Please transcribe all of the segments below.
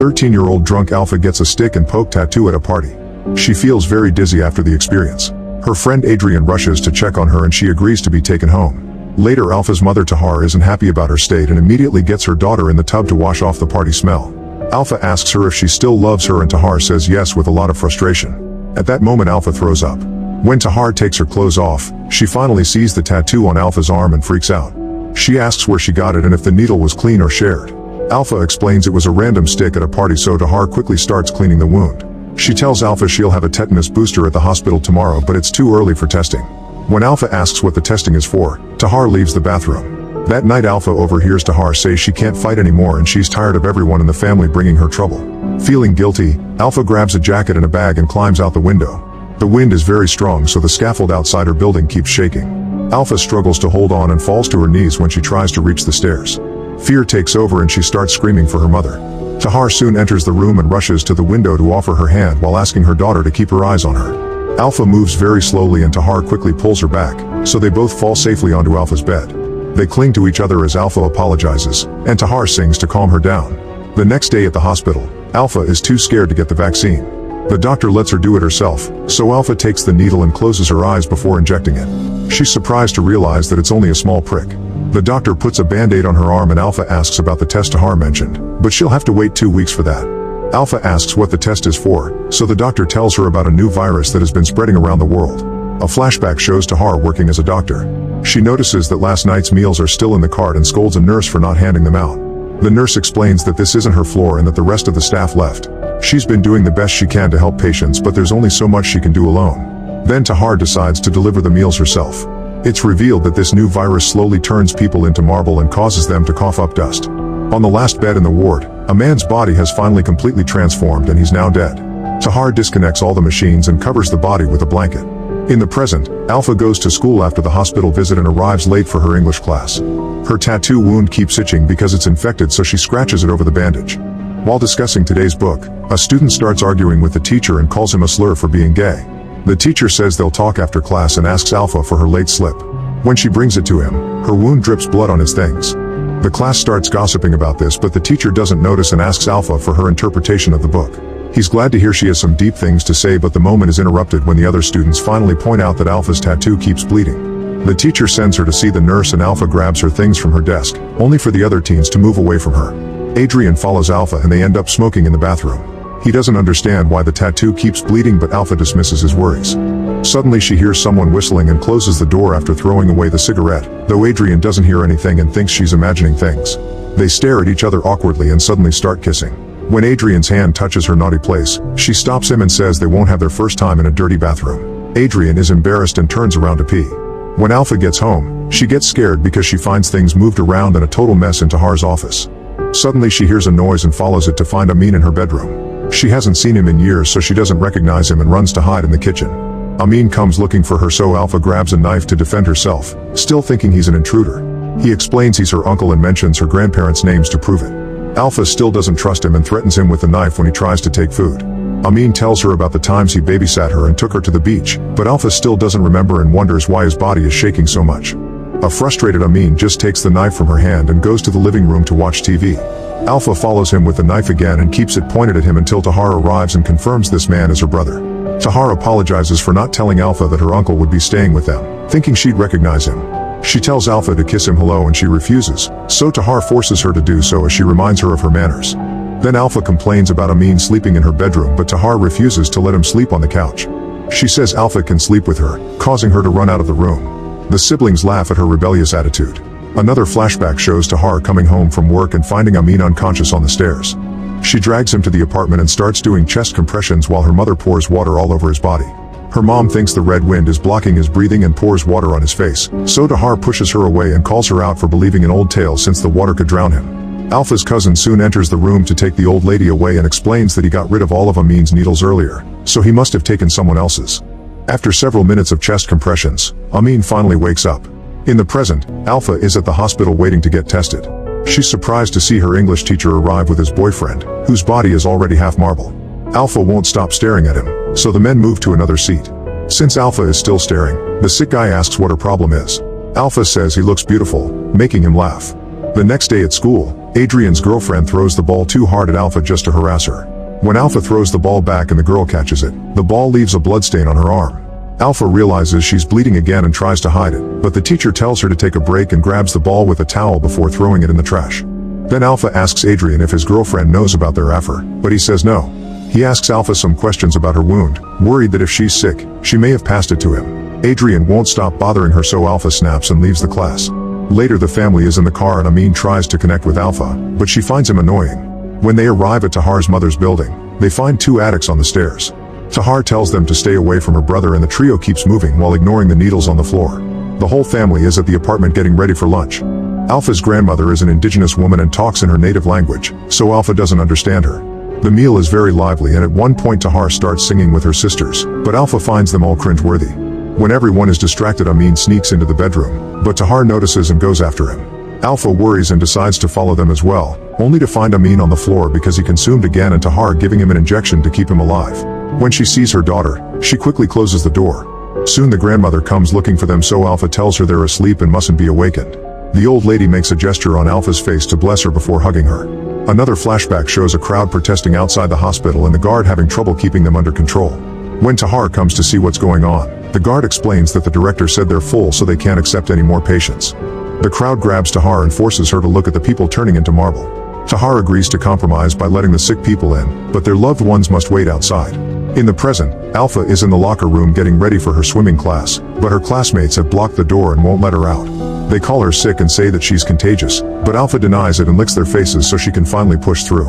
13-year-old drunk Alpha gets a stick and poke tattoo at a party. She feels very dizzy after the experience. Her friend Adrian rushes to check on her and she agrees to be taken home. Later, Alpha's mother Tahar isn't happy about her state and immediately gets her daughter in the tub to wash off the party smell. Alpha asks her if she still loves her and Tahar says yes with a lot of frustration. At that moment, Alpha throws up. When Tahar takes her clothes off, she finally sees the tattoo on Alpha's arm and freaks out. She asks where she got it and if the needle was clean or shared. Alpha explains it was a random stick at a party, so Tahar quickly starts cleaning the wound. She tells Alpha she'll have a tetanus booster at the hospital tomorrow, but it's too early for testing. When Alpha asks what the testing is for, Tahar leaves the bathroom. That night, Alpha overhears Tahar say she can't fight anymore and she's tired of everyone in the family bringing her trouble. Feeling guilty, Alpha grabs a jacket and a bag and climbs out the window. The wind is very strong, so the scaffold outside her building keeps shaking. Alpha struggles to hold on and falls to her knees when she tries to reach the stairs. Fear takes over and she starts screaming for her mother. Tahar soon enters the room and rushes to the window to offer her hand while asking her daughter to keep her eyes on her. Alpha moves very slowly and Tahar quickly pulls her back, so they both fall safely onto Alpha's bed. They cling to each other as Alpha apologizes, and Tahar sings to calm her down. The next day at the hospital, Alpha is too scared to get the vaccine. The doctor lets her do it herself, so Alpha takes the needle and closes her eyes before injecting it. She's surprised to realize that it's only a small prick. The doctor puts a band-aid on her arm and Alpha asks about the test Tahar mentioned, but she'll have to wait 2 weeks for that. Alpha asks what the test is for, so the doctor tells her about a new virus that has been spreading around the world. A flashback shows Tahar working as a doctor. She notices that last night's meals are still in the cart and scolds a nurse for not handing them out. The nurse explains that this isn't her floor and that the rest of the staff left. She's been doing the best she can to help patients, but there's only so much she can do alone. Then Tahar decides to deliver the meals herself. It's revealed that this new virus slowly turns people into marble and causes them to cough up dust. On the last bed in the ward, a man's body has finally completely transformed and he's now dead. Tahar disconnects all the machines and covers the body with a blanket. In the present, Alpha goes to school after the hospital visit and arrives late for her English class. Her tattoo wound keeps itching because it's infected, so she scratches it over the bandage. While discussing today's book, a student starts arguing with the teacher and calls him a slur for being gay. The teacher says they'll talk after class and asks Alpha for her late slip. When she brings it to him, her wound drips blood on his things. The class starts gossiping about this, but the teacher doesn't notice and asks Alpha for her interpretation of the book. He's glad to hear she has some deep things to say, but the moment is interrupted when the other students finally point out that Alpha's tattoo keeps bleeding. The teacher sends her to see the nurse and Alpha grabs her things from her desk, only for the other teens to move away from her. Adrian follows Alpha and they end up smoking in the bathroom. He doesn't understand why the tattoo keeps bleeding, but Alpha dismisses his worries. Suddenly she hears someone whistling and closes the door after throwing away the cigarette, though Adrian doesn't hear anything and thinks she's imagining things. They stare at each other awkwardly and suddenly start kissing. When Adrian's hand touches her naughty place, she stops him and says they won't have their first time in a dirty bathroom. Adrian is embarrassed and turns around to pee. When Alpha gets home, she gets scared because she finds things moved around and a total mess in Tahar's office. Suddenly she hears a noise and follows it to find Amin in her bedroom. She hasn't seen him in years, so she doesn't recognize him and runs to hide in the kitchen. Amin comes looking for her, so Alpha grabs a knife to defend herself, still thinking he's an intruder. He explains he's her uncle and mentions her grandparents' names to prove it. Alpha still doesn't trust him and threatens him with the knife when he tries to take food. Amin tells her about the times he babysat her and took her to the beach, but Alpha still doesn't remember and wonders why his body is shaking so much. A frustrated Amin just takes the knife from her hand and goes to the living room to watch TV. Alpha follows him with the knife again and keeps it pointed at him until Tahar arrives and confirms this man is her brother. Tahar apologizes for not telling Alpha that her uncle would be staying with them, thinking she'd recognize him. She tells Alpha to kiss him hello and she refuses, so Tahar forces her to do so as she reminds her of her manners. Then Alpha complains about Amin sleeping in her bedroom, but Tahar refuses to let him sleep on the couch. She says Alpha can sleep with her, causing her to run out of the room. The siblings laugh at her rebellious attitude. Another flashback shows Tahar coming home from work and finding Amin unconscious on the stairs. She drags him to the apartment and starts doing chest compressions while her mother pours water all over his body. Her mom thinks the red wind is blocking his breathing and pours water on his face, so Tahar pushes her away and calls her out for believing in old tales since the water could drown him. Alpha's cousin soon enters the room to take the old lady away and explains that he got rid of all of Amin's needles earlier, so he must have taken someone else's. After several minutes of chest compressions, Amin finally wakes up. In the present, Alpha is at the hospital waiting to get tested. She's surprised to see her English teacher arrive with his boyfriend, whose body is already half marble. Alpha won't stop staring at him, so the men move to another seat. Since Alpha is still staring, the sick guy asks what her problem is. Alpha says he looks beautiful, making him laugh. The next day at school, Adrian's girlfriend throws the ball too hard at Alpha just to harass her. When Alpha throws the ball back and the girl catches it, the ball leaves a bloodstain on her arm. Alpha realizes she's bleeding again and tries to hide it, but the teacher tells her to take a break and grabs the ball with a towel before throwing it in the trash. Then Alpha asks Adrian if his girlfriend knows about their affair, but he says no. He asks Alpha some questions about her wound, worried that if she's sick, she may have passed it to him. Adrian won't stop bothering her, so Alpha snaps and leaves the class. Later the family is in the car and Amin tries to connect with Alpha, but she finds him annoying. When they arrive at Tahar's mother's building, they find two addicts on the stairs. Tahar tells them to stay away from her brother and the trio keeps moving while ignoring the needles on the floor. The whole family is at the apartment getting ready for lunch. Alpha's grandmother is an indigenous woman and talks in her native language, so Alpha doesn't understand her. The meal is very lively and at one point Tahar starts singing with her sisters, but Alpha finds them all cringeworthy. When everyone is distracted, Amin sneaks into the bedroom, but Tahar notices and goes after him. Alpha worries and decides to follow them as well, only to find Amin on the floor because he consumed again and Tahar giving him an injection to keep him alive. When she sees her daughter, she quickly closes the door. Soon the grandmother comes looking for them, so Alpha tells her they're asleep and mustn't be awakened. The old lady makes a gesture on Alpha's face to bless her before hugging her. Another flashback shows a crowd protesting outside the hospital and the guard having trouble keeping them under control. When Tahar comes to see what's going on, the guard explains that the director said they're full so they can't accept any more patients. The crowd grabs Tahar and forces her to look at the people turning into marble. Tahar agrees to compromise by letting the sick people in, but their loved ones must wait outside. In the present, Alpha is in the locker room getting ready for her swimming class, but her classmates have blocked the door and won't let her out. They call her sick and say that she's contagious, but Alpha denies it and licks their faces so she can finally push through.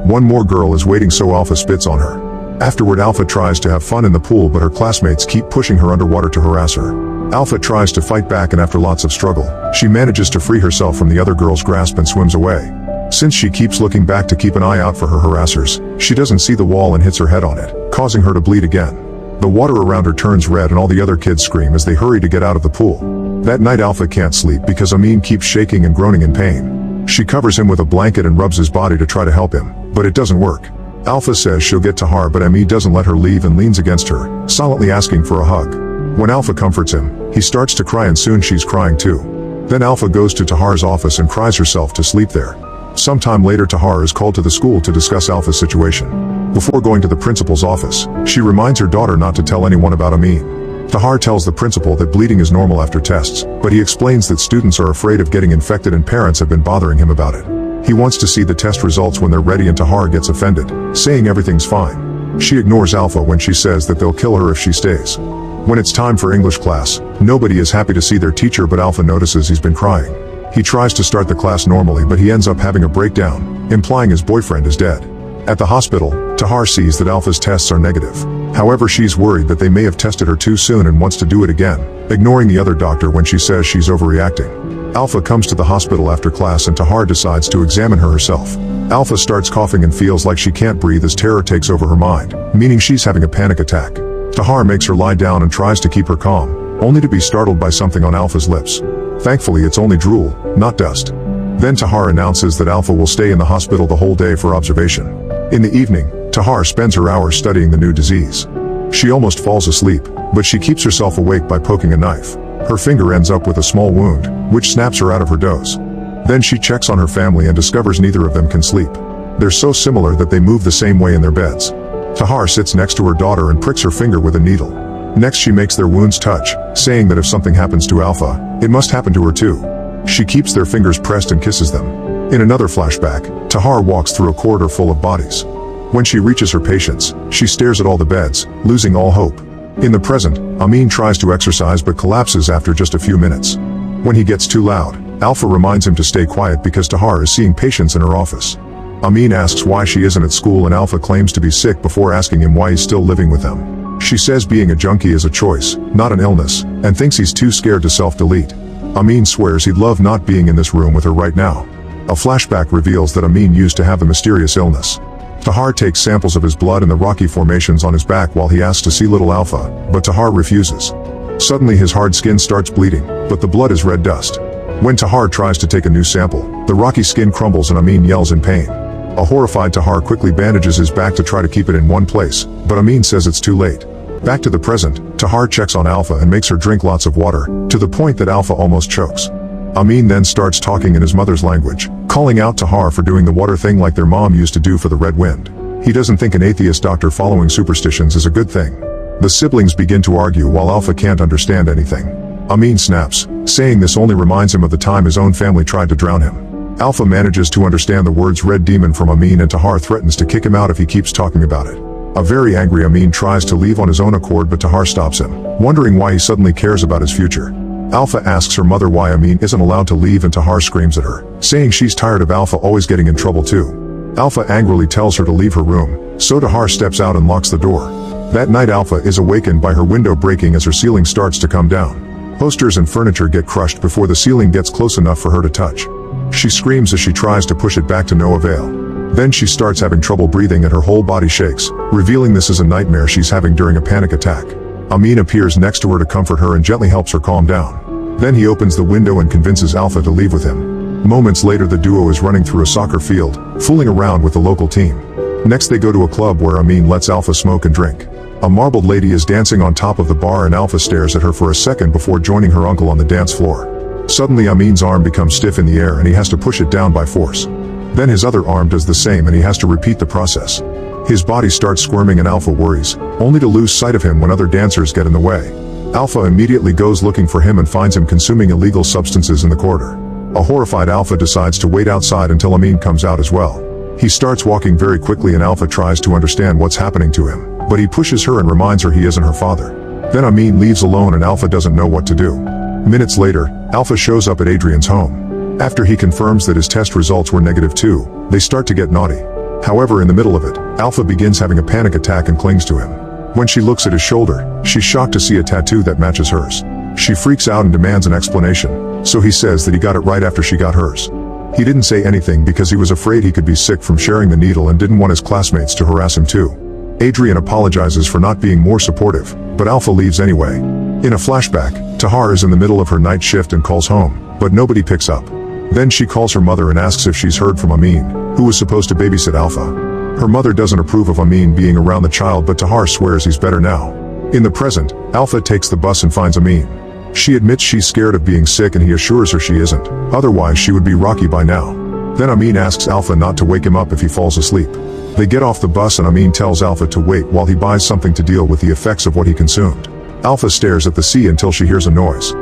One more girl is waiting, so Alpha spits on her. Afterward, Alpha tries to have fun in the pool, but her classmates keep pushing her underwater to harass her. Alpha tries to fight back and after lots of struggle, she manages to free herself from the other girl's grasp and swims away. Since she keeps looking back to keep an eye out for her harassers, she doesn't see the wall and hits her head on it, causing her to bleed again. The water around her turns red and all the other kids scream as they hurry to get out of the pool. That night Alpha can't sleep because Amin keeps shaking and groaning in pain. She covers him with a blanket and rubs his body to try to help him, but it doesn't work. Alpha says she'll get Tahar, but Amin doesn't let her leave and leans against her, silently asking for a hug. When Alpha comforts him, he starts to cry and soon she's crying too. Then Alpha goes to Tahar's office and cries herself to sleep there. Sometime later Tahar is called to the school to discuss Alpha's situation. Before going to the principal's office, she reminds her daughter not to tell anyone about Amin. Tahar tells the principal that bleeding is normal after tests, but he explains that students are afraid of getting infected and parents have been bothering him about it. He wants to see the test results when they're ready and Tahar gets offended, saying everything's fine. She ignores Alpha when she says that they'll kill her if she stays. When it's time for English class, nobody is happy to see their teacher, but Alpha notices he's been crying. He tries to start the class normally, but he ends up having a breakdown, implying his boyfriend is dead. At the hospital, Tahar sees that Alpha's tests are negative. However, she's worried that they may have tested her too soon and wants to do it again, ignoring the other doctor when she says she's overreacting. Alpha comes to the hospital after class and Tahar decides to examine her herself. Alpha starts coughing and feels like she can't breathe as terror takes over her mind, meaning she's having a panic attack. Tahar makes her lie down and tries to keep her calm, only to be startled by something on Alpha's lips. Thankfully it's only drool, not dust. Then Tahar announces that Alpha will stay in the hospital the whole day for observation. In the evening, Tahar spends her hours studying the new disease. She almost falls asleep, but she keeps herself awake by poking a knife. Her finger ends up with a small wound, which snaps her out of her doze. Then she checks on her family and discovers neither of them can sleep. They're so similar that they move the same way in their beds. Tahar sits next to her daughter and pricks her finger with a needle. Next she makes their wounds touch, saying that if something happens to Alpha, it must happen to her too. She keeps their fingers pressed and kisses them. In another flashback, Tahar walks through a corridor full of bodies. When she reaches her patients, she stares at all the beds, losing all hope. In the present, Amin tries to exercise but collapses after just a few minutes. When he gets too loud, Alpha reminds him to stay quiet because Tahar is seeing patients in her office. Amin asks why she isn't at school and Alpha claims to be sick before asking him why he's still living with them. She says being a junkie is a choice, not an illness, and thinks he's too scared to self-delete. Amin swears he'd love not being in this room with her right now. A flashback reveals that Amin used to have the mysterious illness. Tahar takes samples of his blood and the rocky formations on his back while he asks to see little Alpha, but Tahar refuses. Suddenly his hard skin starts bleeding, but the blood is red dust. When Tahar tries to take a new sample, the rocky skin crumbles and Amin yells in pain. A horrified Tahar quickly bandages his back to try to keep it in one place, but Amin says it's too late. Back to the present, Tahar checks on Alpha and makes her drink lots of water, to the point that Alpha almost chokes. Amin then starts talking in his mother's language, calling out Tahar for doing the water thing like their mom used to do for the red wind. He doesn't think an atheist doctor following superstitions is a good thing. The siblings begin to argue while Alpha can't understand anything. Amin snaps, saying this only reminds him of the time his own family tried to drown him. Alpha manages to understand the words red demon from Amin, and Tahar threatens to kick him out if he keeps talking about it. A very angry Amin tries to leave on his own accord, but Tahar stops him, wondering why he suddenly cares about his future. Alpha asks her mother why Amin isn't allowed to leave, and Tahar screams at her, saying she's tired of Alpha always getting in trouble too. Alpha angrily tells her to leave her room, so Tahar steps out and locks the door. That night Alpha is awakened by her window breaking as her ceiling starts to come down. Posters and furniture get crushed before the ceiling gets close enough for her to touch. She screams as she tries to push it back to no avail. Then she starts having trouble breathing and her whole body shakes, revealing this is a nightmare she's having during a panic attack. Amin appears next to her to comfort her and gently helps her calm down. Then he opens the window and convinces Alpha to leave with him. Moments later the duo is running through a soccer field, fooling around with the local team. Next they go to a club where Amin lets Alpha smoke and drink. A marbled lady is dancing on top of the bar and Alpha stares at her for a second before joining her uncle on the dance floor. Suddenly Amin's arm becomes stiff in the air and he has to push it down by force. Then his other arm does the same and he has to repeat the process. His body starts squirming and Alpha worries, only to lose sight of him when other dancers get in the way. Alpha immediately goes looking for him and finds him consuming illegal substances in the corridor. A horrified Alpha decides to wait outside until Amin comes out as well. He starts walking very quickly and Alpha tries to understand what's happening to him, but he pushes her and reminds her he isn't her father. Then Amin leaves alone and Alpha doesn't know what to do. Minutes later, Alpha shows up at Adrian's home. After he confirms that his test results were negative too, they start to get naughty. However, in the middle of it, Alpha begins having a panic attack and clings to him. When she looks at his shoulder, she's shocked to see a tattoo that matches hers. She freaks out and demands an explanation, so he says that he got it right after she got hers. He didn't say anything because he was afraid he could be sick from sharing the needle and didn't want his classmates to harass him too. Adrian apologizes for not being more supportive, but Alpha leaves anyway. In a flashback, Tahar is in the middle of her night shift and calls home, but nobody picks up. Then she calls her mother and asks if she's heard from Amin, who was supposed to babysit Alpha. Her mother doesn't approve of Amin being around the child, but Tahar swears he's better now. In the present, Alpha takes the bus and finds Amin. She admits she's scared of being sick and he assures her she isn't, otherwise she would be Rocky by now. Then Amin asks Alpha not to wake him up if he falls asleep. They get off the bus and Amin tells Alpha to wait while he buys something to deal with the effects of what he consumed. Alpha stares at the sea until she hears a noise.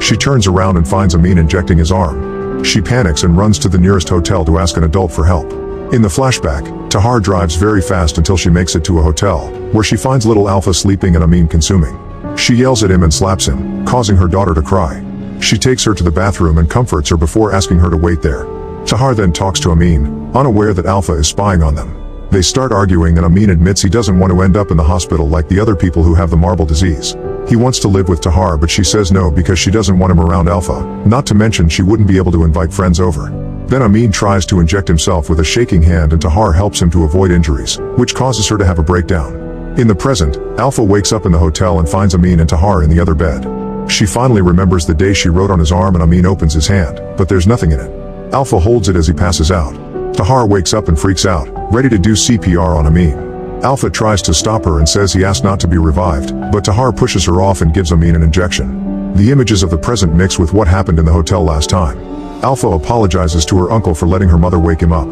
She turns around and finds Amin injecting his arm. She panics and runs to the nearest hotel to ask an adult for help. In the flashback, Tahar drives very fast until she makes it to a hotel, where she finds little Alpha sleeping and Amin consuming. She yells at him and slaps him, causing her daughter to cry. She takes her to the bathroom and comforts her before asking her to wait there. Tahar then talks to Amin, unaware that Alpha is spying on them. They start arguing and Amin admits he doesn't want to end up in the hospital like the other people who have the marble disease. He wants to live with Tahar, but she says no because she doesn't want him around Alpha, not to mention she wouldn't be able to invite friends over. Then Amin tries to inject himself with a shaking hand and Tahar helps him to avoid injuries, which causes her to have a breakdown. In the present, Alpha wakes up in the hotel and finds Amin and Tahar in the other bed. She finally remembers the day she wrote on his arm and Amin opens his hand, but there's nothing in it. Alpha holds it as he passes out. Tahar wakes up and freaks out, ready to do CPR on Amin. Alpha tries to stop her and says he asked not to be revived, but Tahar pushes her off and gives Amin an injection. The images of the present mix with what happened in the hotel last time. Alpha apologizes to her uncle for letting her mother wake him up.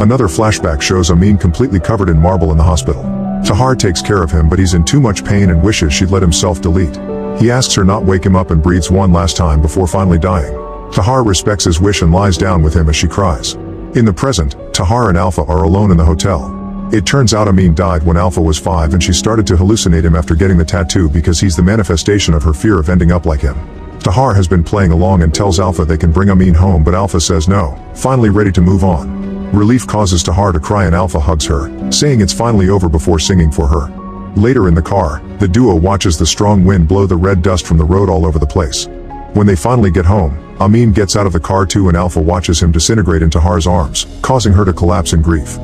Another flashback shows Amin completely covered in marble in the hospital. Tahar takes care of him, but he's in too much pain and wishes she'd let himself delete. He asks her not wake him up and breathes one last time before finally dying. Tahar respects his wish and lies down with him as she cries. In the present, Tahar and Alpha are alone in the hotel. It turns out Amin died when Alpha was 5 and she started to hallucinate him after getting the tattoo because he's the manifestation of her fear of ending up like him. Tahar has been playing along and tells Alpha they can bring Amin home, but Alpha says no, finally ready to move on. Relief causes Tahar to cry and Alpha hugs her, saying it's finally over before singing for her. Later in the car, the duo watches the strong wind blow the red dust from the road all over the place. When they finally get home, Amin gets out of the car too and Alpha watches him disintegrate in Tahar's arms, causing her to collapse in grief.